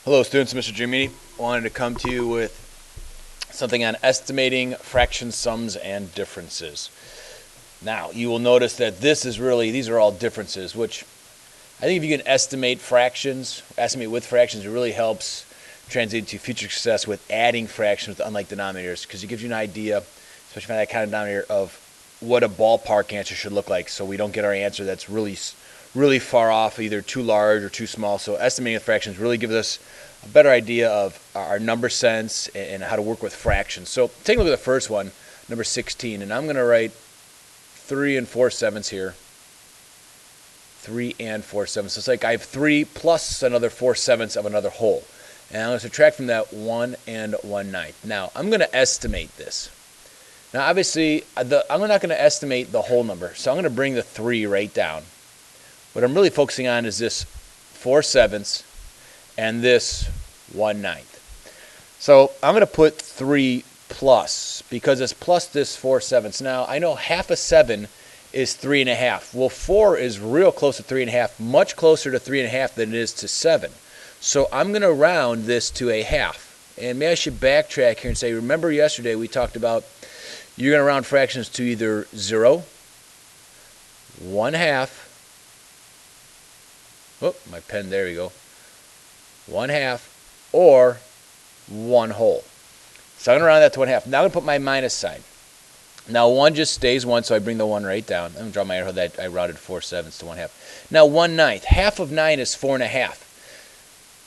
Hello students, Mr. Giamini. Wanted to come to you with something on estimating fraction sums and differences. Now, you will notice that these are all differences, which I think if you can estimate with fractions, it really helps translate to future success with adding fractions with unlike denominators, because it gives you an idea, especially for that kind of denominator, of what a ballpark answer should look like, so we don't get our answer that's really far off, either too large or too small. So estimating with fractions really gives us a better idea of our number sense and how to work with fractions. So take a look at the first one, number 16, and I'm going to write 3 and 4/7 here. 3 and 4/7. So it's like I have 3 plus another 4/7 of another whole. And I'm going to subtract from that 1 and 1/9. Now, I'm going to estimate this. Now, obviously, I'm not going to estimate the whole number, so I'm going to bring the 3 right down. What I'm really focusing on is this 4/7 and this 1/9. So I'm going to put 3 plus, because it's plus this 4/7. Now, I know half a 7 is 3.5. Well, 4 is real close to 3.5, much closer to 3.5 than it is to 7. So I'm going to round this to a half. And maybe I should backtrack here and say, remember yesterday we talked about you're going to round fractions to either 0, 1/2, oh, my pen, there we go, 1/2, or 1 whole. So I'm going to round that to 1/2. Now I'm going to put my minus sign. Now 1 just stays 1, so I bring the 1 right down. I'm going to draw my arrow that I rounded 4/7 to 1/2. Now 1/9. Half of 9 is 4.5.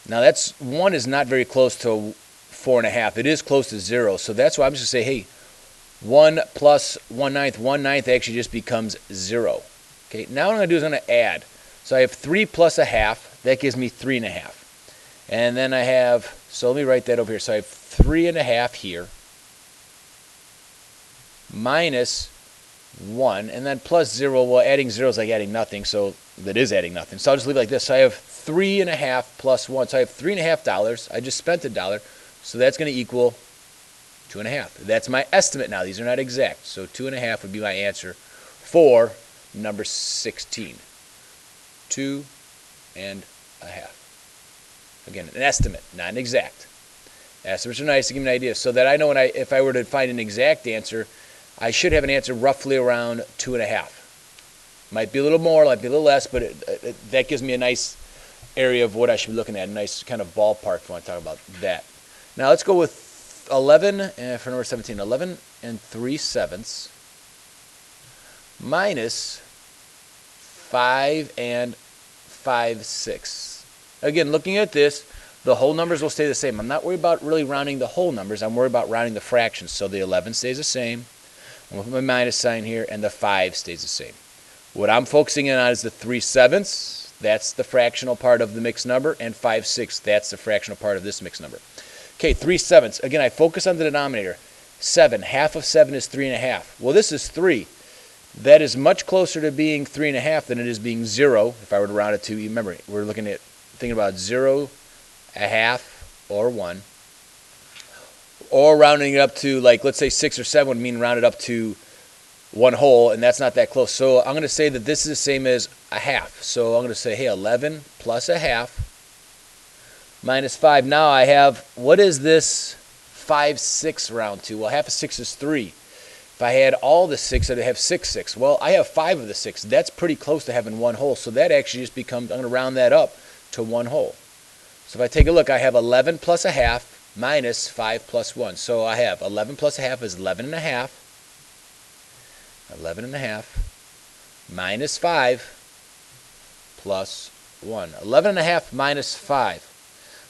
Now 1 is not very close to 4.5. It is close to 0, so that's why I'm just going to say, hey, 1 plus 1/9. 1/9 actually just becomes 0. Okay, now what I'm going to do is I'm going to add. So I have 3 plus a half. That gives me 3.5. And then I have, so let me write that over here. So I have 3.5 here, minus 1, and then plus 0. Well, adding 0 is like adding nothing, so that is adding nothing. So I'll just leave it like this. So I have 3.5 plus 1. So I have $3.50. I just spent $1, so that's going to equal 2.5. That's my estimate now. These are not exact. So 2.5 would be my answer for number 16. 2.5. Again, an estimate, not an exact. Estimates are nice to give me an idea, so that I know if I were to find an exact answer, I should have an answer roughly around 2.5. Might be a little more, might be a little less, but that gives me a nice area of what I should be looking at, a nice kind of ballpark if I want to talk about that. Now let's go with 11, for number 17, 11 and 3/7 minus 5 and 5/6. Again, looking at this, the whole numbers will stay the same. I'm not worried about really rounding the whole numbers. I'm worried about rounding the fractions. So the 11 stays the same. I'm going to put my minus sign here, and the 5 stays the same. What I'm focusing in on is the 3/7. That's the fractional part of the mixed number, and 5/6. That's the fractional part of this mixed number. Okay, 3/7. Again, I focus on the denominator. 7. Half of 7 is 3.5. Well, this is 3. That is much closer to being 3.5 than it is being 0. If I were to round it to, remember, we're thinking about 0, a half, or 1. Or rounding it up to, like, let's say 6 or 7 would mean rounded up to 1 whole, and that's not that close. So I'm going to say that this is the same as a half. So I'm going to say, hey, 11 plus a half minus 5. Now I have, what is this 5/6 round to? Well, half of 6 is 3. If I had all the 6, I'd have 6/6. Well, I have 5 of the 6. That's pretty close to having 1 whole. So that actually just becomes, I'm going to round that up to 1 whole. So if I take a look, I have 11 plus a half minus 5 plus 1. So I have 11 plus a half is 11.5. 11.5 minus 5 plus 1. 11.5 minus 5.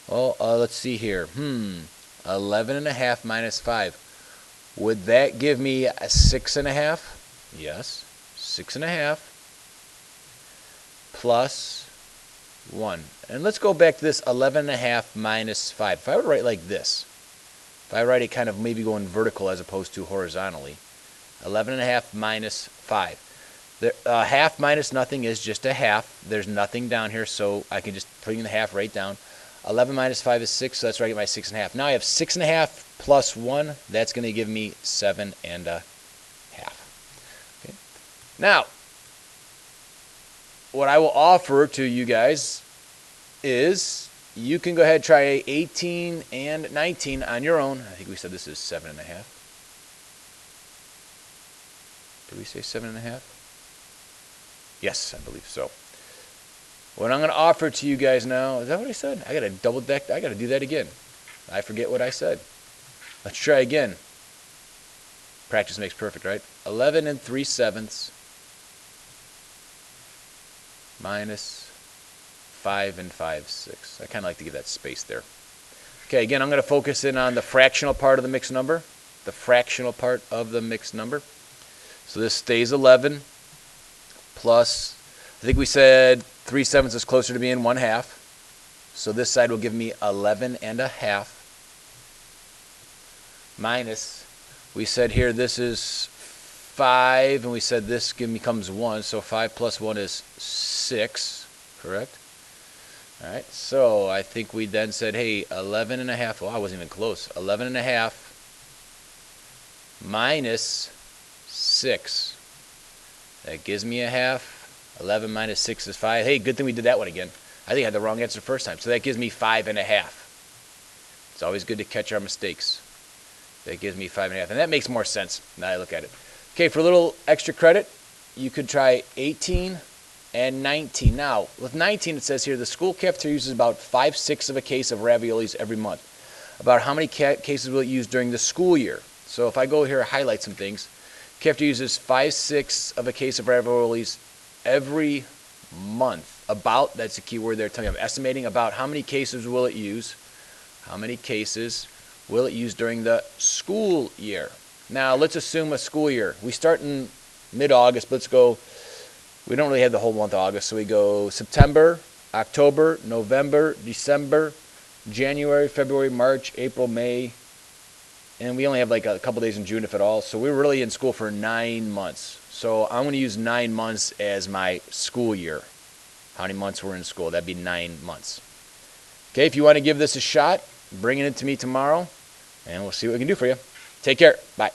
Well, let's see here. 11.5 minus 5. Would that give me a 6.5? Yes. 6.5 plus 1. And let's go back to this 11.5 minus 5. If I would write like this, if I write it kind of maybe going vertical as opposed to horizontally, 11.5 minus 5. Half minus nothing is just a half. There's nothing down here, so I can just bring the half right down. 11 minus 5 is 6, so that's where I get my 6.5. Now I have 6.5 plus 1. That's going to give me 7.5. Okay. Now, what I will offer to you guys is you can go ahead and try 18 and 19 on your own. I think we said this is 7.5. Did we say 7.5? Yes, I believe so. What I'm going to offer to you guys now, is that what I said? I got to double deck. I got to do that again. I forget what I said. Let's try again. Practice makes perfect, right? 11 and 3/7 minus 5 and 5/6. I kind of like to give that space there. Okay, again, I'm going to focus in on the fractional part of the mixed number. The fractional part of the mixed number. So this stays 11 plus, I think we said 3/7 is closer to being 1/2. So this side will give me 11 and a half minus, we said here this is 5, and we said this becomes 1. So 5 plus 1 is 6, correct? All right, so I think we then said, hey, 11 and a half. Well, I wasn't even close. 11 and a half minus 6. That gives me a half. 11 minus 6 is 5. Hey, good thing we did that one again. I think I had the wrong answer the first time. So that gives me 5 and a half. It's always good to catch our mistakes. That gives me 5 and a half. And that makes more sense now I look at it. Okay, for a little extra credit, you could try 18 and 19. Now, with 19, it says here, the school cafeteria uses about 5/6 of a case of raviolis every month. About how many cases will it use during the school year? So if I go here and highlight some things, cafeteria uses 5/6 of a case of raviolis every month. About, that's the key word there, telling me I'm estimating about how many cases will it use. How many cases will it use during the school year? Now, let's assume a school year. We start in mid-August, but let's go, we don't really have the whole month of August, so we go September, October, November, December, January, February, March, April, May, and we only have like a couple days in June, if at all. So we're really in school for 9 months. So I'm going to use 9 months as my school year. How many months we're in school? That'd be 9 months. Okay, if you want to give this a shot, bring it in to me tomorrow, and we'll see what we can do for you. Take care. Bye.